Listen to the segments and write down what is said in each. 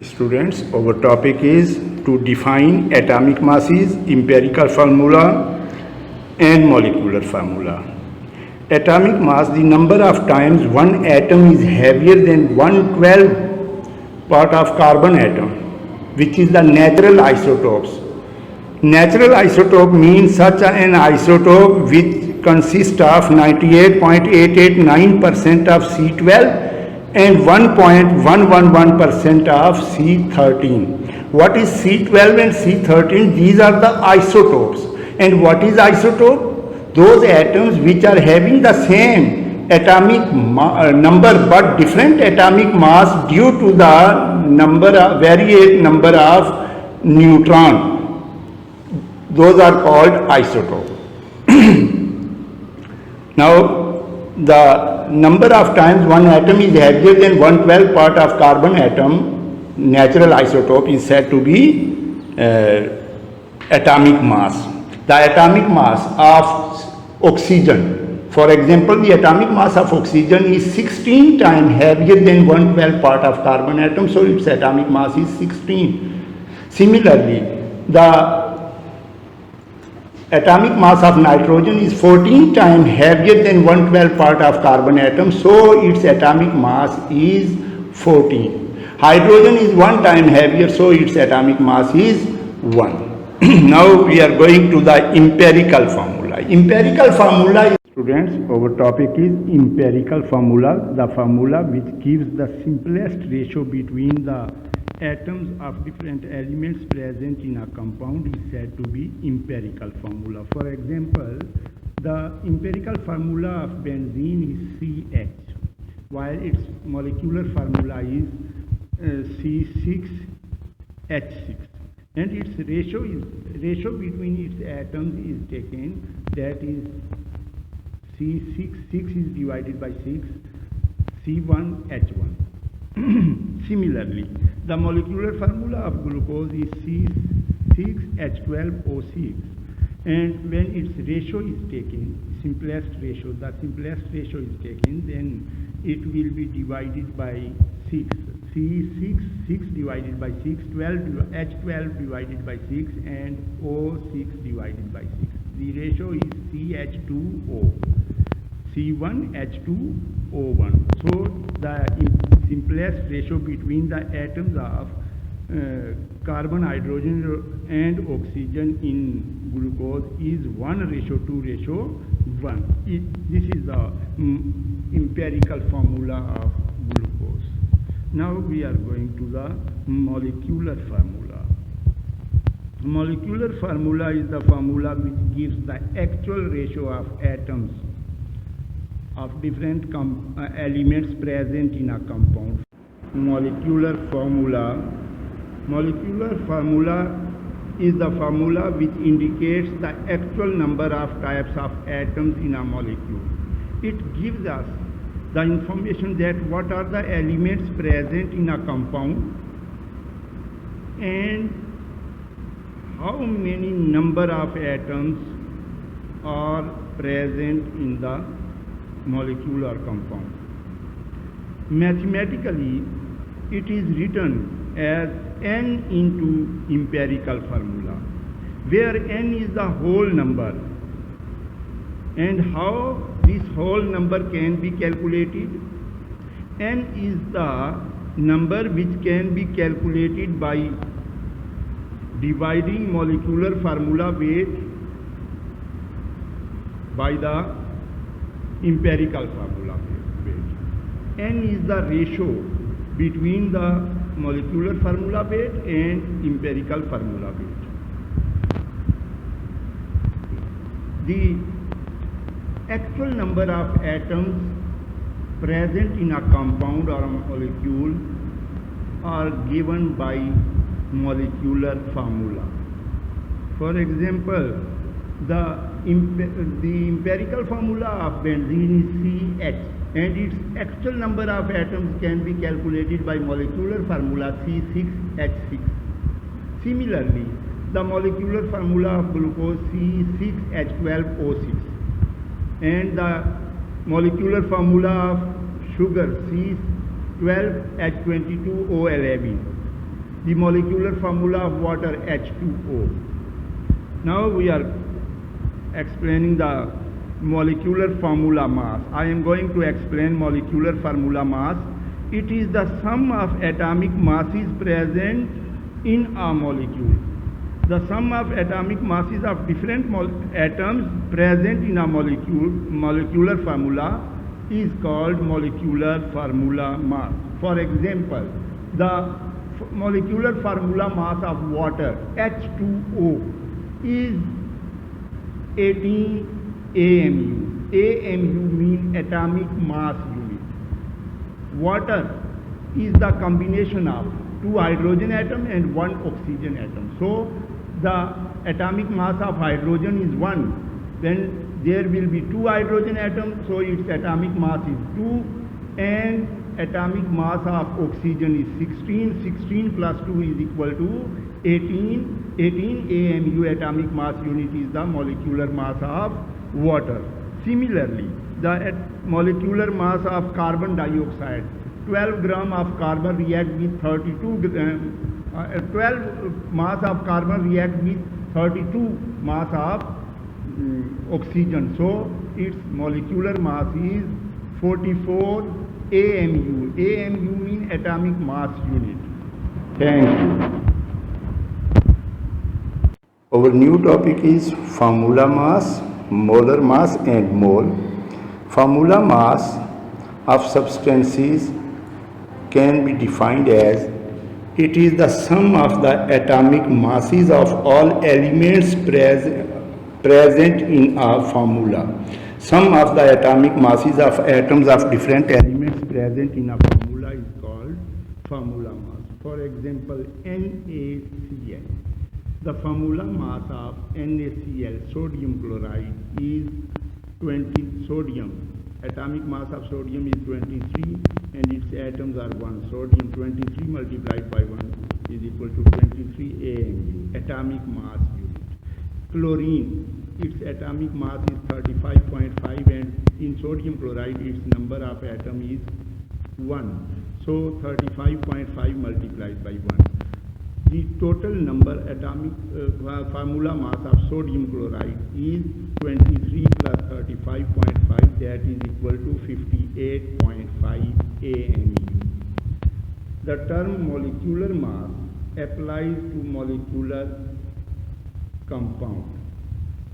Students, our topic is to define atomic masses, empirical formula and molecular formula. Atomic mass, the number of times one atom is heavier than 112 part of carbon atom, which is the natural isotopes. Natural isotope means such an isotope which consists of 98.889% of C12 and 1.111% of C13. What is C12 and C13? These are the isotopes. And what is isotope? Those atoms which are having the same atomic number but different atomic mass due to the variate number of neutron. Those are called isotope. Now, the number of times one atom is heavier than 112 part of carbon atom, natural isotope, is said to be atomic mass. The atomic mass of oxygen, for example, the atomic mass of oxygen is 16 times heavier than 112 part of carbon atom, so its atomic mass is 16. Similarly, the atomic mass of nitrogen is 14 times heavier than 112 part of carbon atom, so its atomic mass is 14. Hydrogen is 1 time heavier, so its atomic mass is 1. Now we are going to the empirical formula. Empirical formula is, students, our topic is empirical formula, the formula which gives the simplest ratio between the atoms of different elements present in a compound is said to be empirical formula. For example, the empirical formula of benzene is CH, while its molecular formula is C6H6, and its ratio between its atoms is taken, that is C6 is divided by 6, C1H1. Similarly, the molecular formula of glucose is C6H12O6, and when its ratio is taken, the simplest ratio is taken, then it will be divided by 6. C6 divided by 6, H12 divided by 6, and O6 divided by 6. The ratio is CH2O. C1H2O1. So the simplest ratio between the atoms of carbon, hydrogen and oxygen in glucose is 1:2:1. This is the empirical formula of glucose. Now we are going to the molecular formula. Molecular formula is the formula which gives the actual ratio of atoms of different elements present in a compound. Molecular formula is the formula which indicates the actual number of types of atoms in a molecule. It gives us the information that what are the elements present in a compound and how many number of atoms are present in the molecular compound. Mathematically, it is written as n into empirical formula, where n is the whole number. And how this whole number can be calculated? N is the number which can be calculated by dividing molecular formula weight by the empirical formula weight. N is the ratio between the molecular formula weight and empirical formula weight. The actual number of atoms present in a compound or a molecule are given by molecular formula. For example, the empirical formula of benzene is CH, and its actual number of atoms can be calculated by molecular formula C6H6. Similarly, the molecular formula of glucose C6H12O6, and the molecular formula of sugar C12H22O11. the molecular formula of water H2O. Now we are explaining the molecular formula mass. I am going to explain molecular formula mass. It is the sum of atomic masses present in a molecule. The sum of atomic masses of different atoms present in a molecular formula is called molecular formula mass. For example, the molecular formula mass of water H2O is 18 AMU. AMU means atomic mass unit. Water is the combination of 2 hydrogen atoms and 1 oxygen atom. So the atomic mass of hydrogen is 1. Then there will be 2 hydrogen atoms, so its atomic mass is 2, and atomic mass of oxygen is 16. 16 plus 2 is equal to 18. 18 AMU atomic mass unit is the molecular mass of water. Similarly, the molecular mass of carbon dioxide, 12 gram of carbon react with 32 12 mass of carbon react with 32 mass of oxygen. So its molecular mass is 44 AMU. AMU means atomic mass unit. Thank you. Our new topic is formula mass, molar mass and mole. Formula mass of substances can be defined as it is the sum of the atomic masses of all elements present in a formula. Sum of the atomic masses of atoms of different elements present in a formula is called formula mass. For example, NaCl. The formula mass of NaCl, sodium chloride, is 20. Sodium, atomic mass of sodium is 23 and its atoms are 1. Sodium 23 multiplied by 1 is equal to 23 AMU, atomic mass unit. Chlorine, its atomic mass is 35.5 and in sodium chloride its number of atom is 1. So 35.5 multiplied by 1. The total number atomic formula mass of sodium chloride is 23 plus 35.5, that is equal to 58.5 AMU. The term molecular mass applies to molecular compound.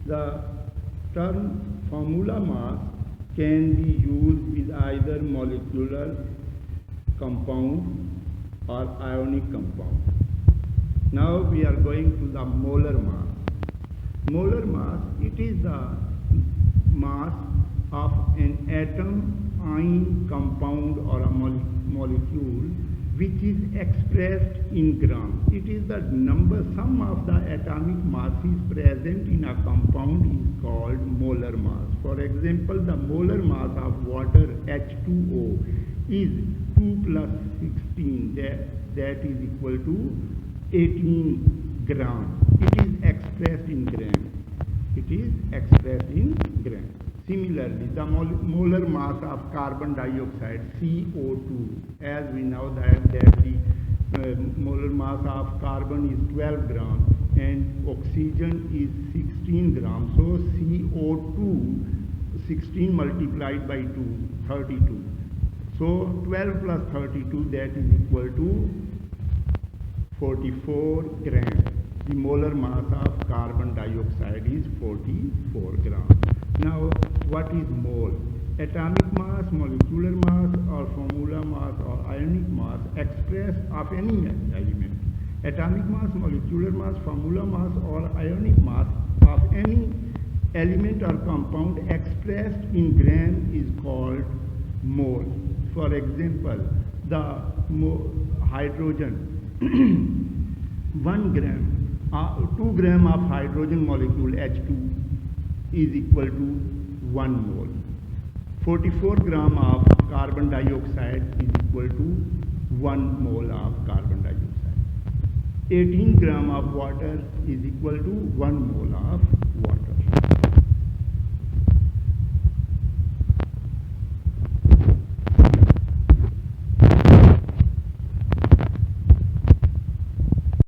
The term formula mass can be used with either molecular compound or ionic compound. Now we are going to the molar mass. Molar mass, it is the mass of an atom, ion, compound or a molecule which is expressed in grams. It is the sum of the atomic masses present in a compound is called molar mass. For example, the molar mass of water H2O is 2 plus 16, that is equal to 18 grams. It is expressed in grams. It is expressed in grams. Similarly, the molar mass of carbon dioxide, CO2, as we know that the molar mass of carbon is 12 grams and oxygen is 16 grams. So CO2, 16 multiplied by 2, 32. So 12 plus 32, that is equal to 44 grams. The molar mass of carbon dioxide is 44 grams. Now, what is mole? Atomic mass, molecular mass, or formula mass, or ionic mass expressed of any element. Atomic mass, molecular mass, formula mass, or ionic mass of any element or compound expressed in grams is called mole. For example, the hydrogen 1 gram, 2 gram of hydrogen molecule H2 is equal to 1 mole. 44 gram of carbon dioxide is equal to 1 mole of carbon dioxide. 18 gram of water is equal to 1 mole of